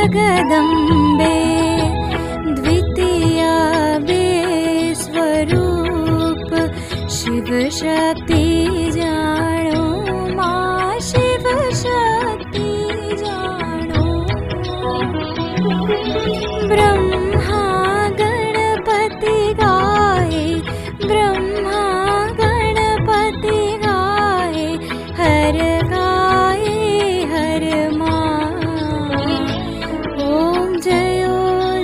जगदम्बे द्वितीया बे स्वरूप शिव शक्ति जानो मा शिव शक्ति जानो। ब्रह्मा गणपति गाए ब्रह्मा गणपति गाए हर गाए हर माँ। ओम जयो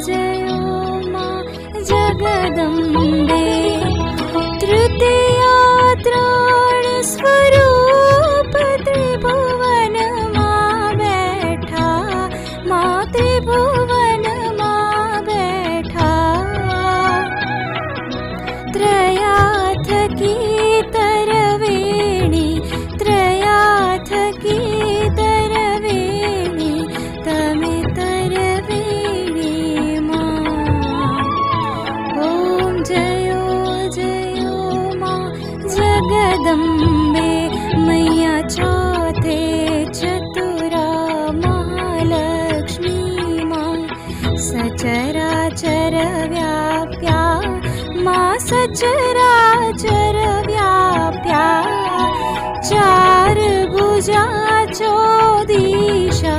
जयो माँ जगदम्बे तृतीया त्रण स्वरूप त्रिभुवन माँ बैठा माँ त्रिभुवन माँ बैठा। त्रयाथ की तरवेणी त्रयाथ की तरवेणी तमे तरवेणी माँ। ओम जयो जयो माँ जगदम्बे मैया चौथे चतुरा महालक्ष्मी माँ सचराचर व्याप्या माँ सचराचर व्याप्या। चार भुजा चौदिशा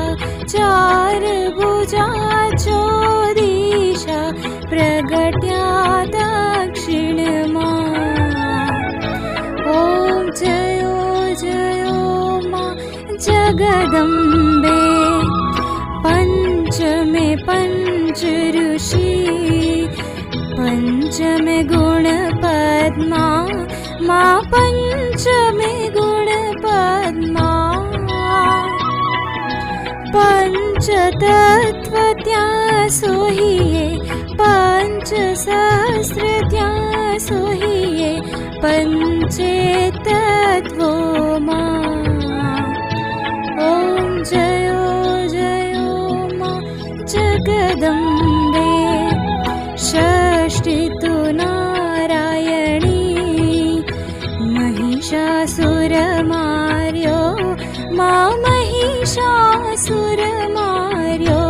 चार भुजा चौदिशा प्रगट्या दक्षिण माँ। ओम जयो जयो माँ जगदम्बे पंचमे पंच ऋषि पंचमे गुण पद्मा माँ पंचमे गुण पद्मा। पंच तत्व त्या सोहिए पंच सहस्र त्या सोहिए पंचे तत्वो माँ। ओम जयो जयो माँ जगदम्बे षष्ठी तु नारायणी महिषासुर मार्यो माँ महिषासुर मार्यो।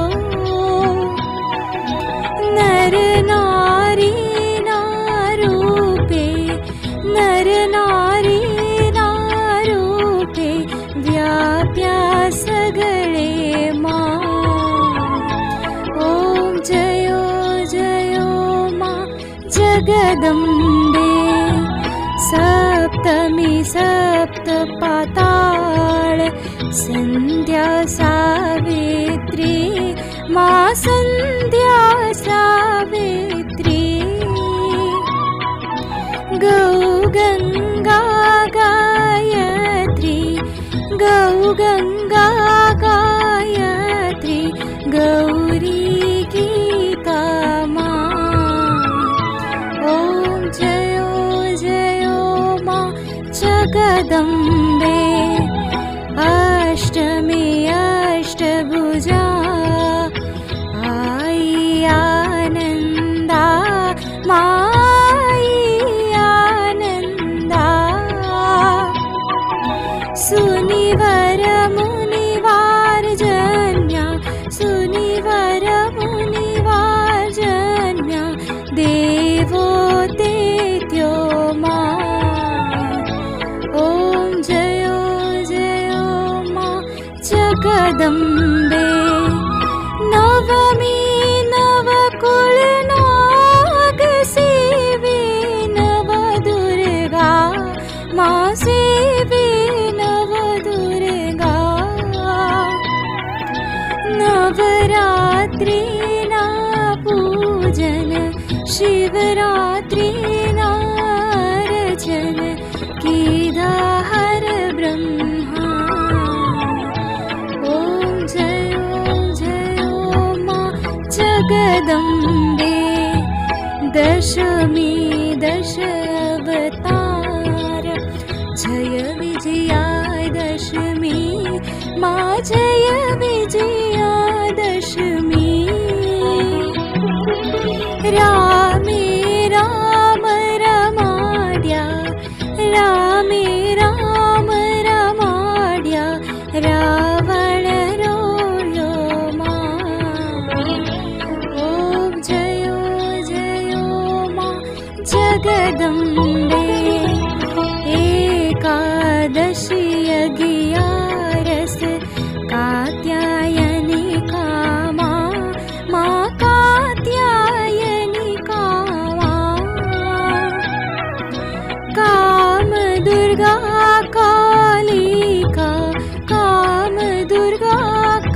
नर नारी नारूपे नर नारी नारूपे व्याप्या सगळे माँ। ओम जयो जयो माँ जगदम्बे सप्तमी सप्त पाताल संध्या सावित्री माँ संध्या सावित्री। गौ गंगा गायत्री गौ गंगा गायत्री गौरी गीता माँ। ओम जयो जयो माँ जगदम्बे अष्टमी अष्टभुजा आई आनंदा माई आनंदा। सुनिवर मुनिवार जन्या सुनिवर मुनिवार जन्या देवो तेत्यो माँ। ओम जयो जयो माँ जगदम्बे नवमी नवकुल नाग सेवी नव दुर्गा माँ सेवी नव दुर्गा। नवरात्रि ना पूजन शिवरात्रि ना अर्चन कीधा हर ब्रह्मा। ओम जयो जयो माँ जगदम्बे दशमी दश अवतार जय विजया दशमी माँ जय विजया दशमी। रामे राम रमाड्या रामे राम रमाड्या रावण रोयो माँ। दुर्गा कालिका, काम दुर्गा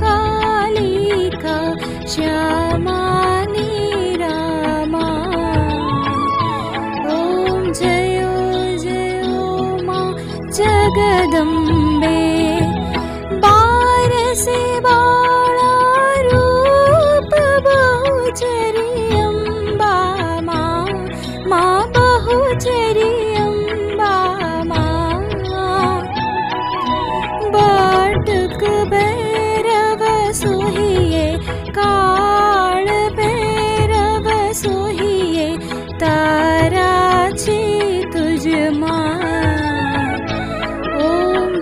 कालिका, श्यामा निरामा। ॐ जयो जयो मा जगदम्बे, बारसे बाळा रूप बहुचरी अम्बा मा बहुचरी अम्बा मा। बाटक भैरव सोहिए, काळ भैरव सोहिए, ताराची तुझ मा। ॐ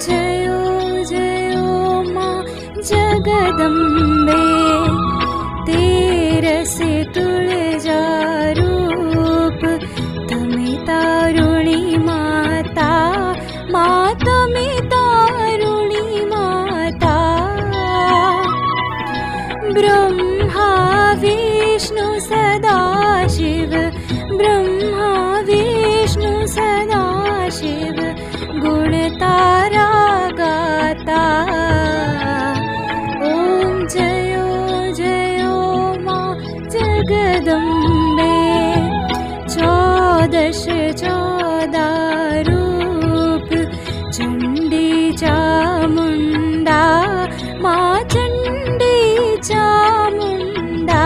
जयो जयो मा जगदम्बे, तेरसे तुळजा रूप, तमे तारुणी माता, तमे तारुणी माता। ब्रह्मा विष्णु सदाशिव, ब्रह्मा विष्णु सदाशिव, गुण तारा गाता। ॐ जयो जयो मा जगदम्बे, चौदश चौदा रूप, चण्डी चामुण्डा मा चण्डी चामुण्डा।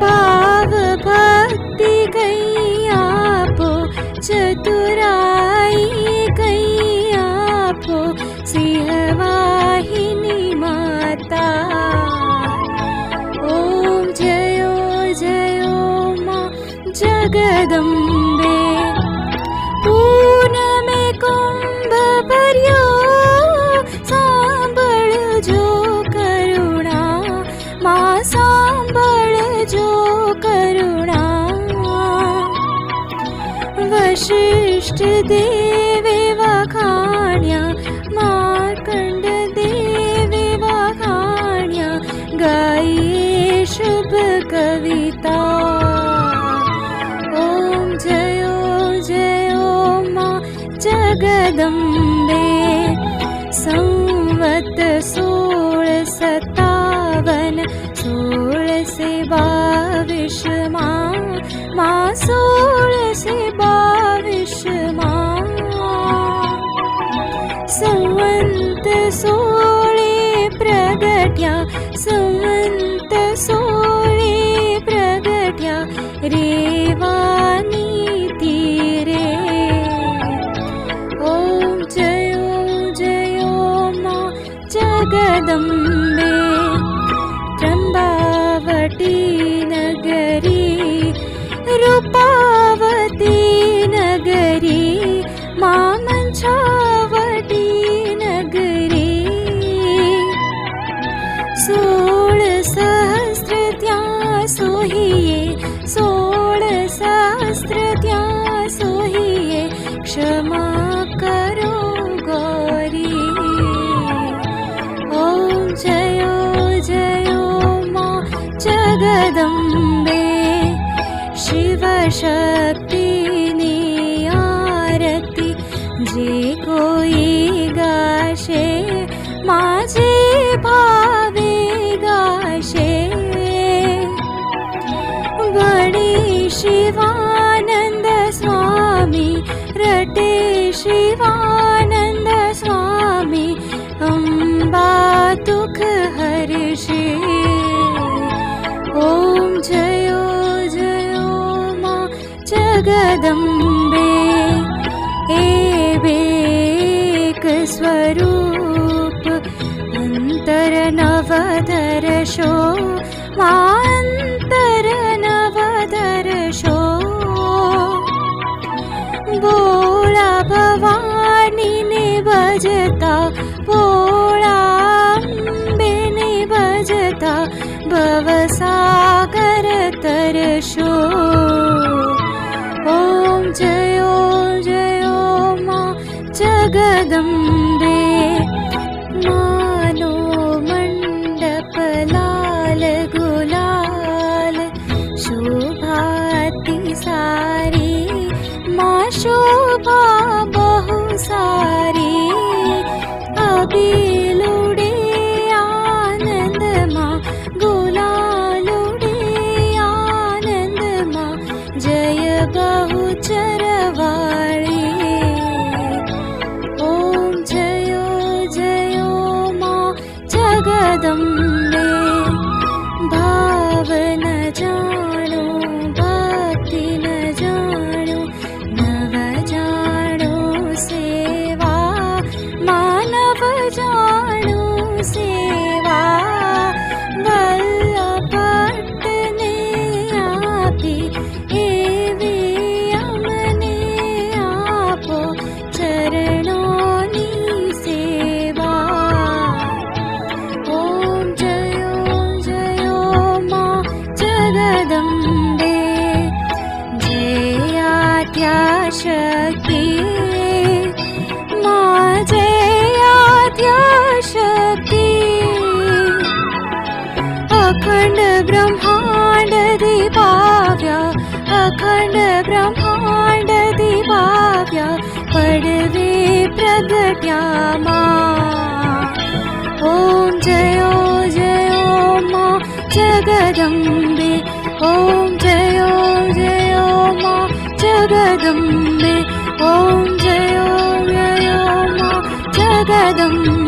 भाव भक्ति कैया पो, चतुराई कैया पो, सिंहवाहिनी माता। ॐ जयो जयो मा जगदम्बे, पूनमे कुंभ भर्यो, सांभळजो करुणा मा, सांभळजो करुणा। वशिष्ठ देवे वखाण्या, मार्कंड देवे वखाण्या, गाये शुभ कविता। ॐ जयो जयो मा जगदम्बे, संवत 1657, 1622 मा 1622 मा। संवंत 16 प्रगट्या, संवंत 16 प्रगट्या, रेवानी तीरे। ॐ जयो जयो मा जगदम्बे, त्र्यंबावती नगरी, रूपावती नगरी मा, मंछावती नगरी। 16 सहस्र त्या सोहिए, 16 सहस्र त्या सोहिए, क्षमा करो गौरी। ॐ जयो जयो मा जगदम्बे, शिव शक्तिनी आरती, जे कोई गाशे माझे भावे गाशे। वणी शिवानंद स्वामी, रटे शिवानंद स्वामी, अंबा दुख हर्षे। ॐ जयो जयो मा जगदम्बे, एक स्वरूप, अंतर नवदर्शो मा, अंतर नवदर्शो। बोला भवानी ने भजता, बोला अम्बे ने भजता, भवसागर तरशो। ॐ जयो जयो मा जगदम्बे, मानो मंडप लाल गुलाल, शोभाती सारी मा शोभाती शोभा बहु सारी अबीलुडे आनंद मां गुलालुडे आनंद मां जय बहु चरवाळी ओम जयो जयो मां जगदम्बे भाव न जाणो भक्ति न जाणो नव जाणो सेवा मानव जाणो सेवा वल्लभट्टने आपी एवी अमने आपो चरणोनी सेवा ओम जयो जयो मां जगदम्बे जयाद्या शक्ति मां जयाद्या शक्ति अखंड ब्रह्मांड दिवाव्या अखंड ब्रह्मांड दिवाव्या पडवे प्रगट्या मां ओम जयो जयो मां जगदम्बे ओम जयो जयो मां जगदम्बे ओम जयो जयो मां जगदम्बे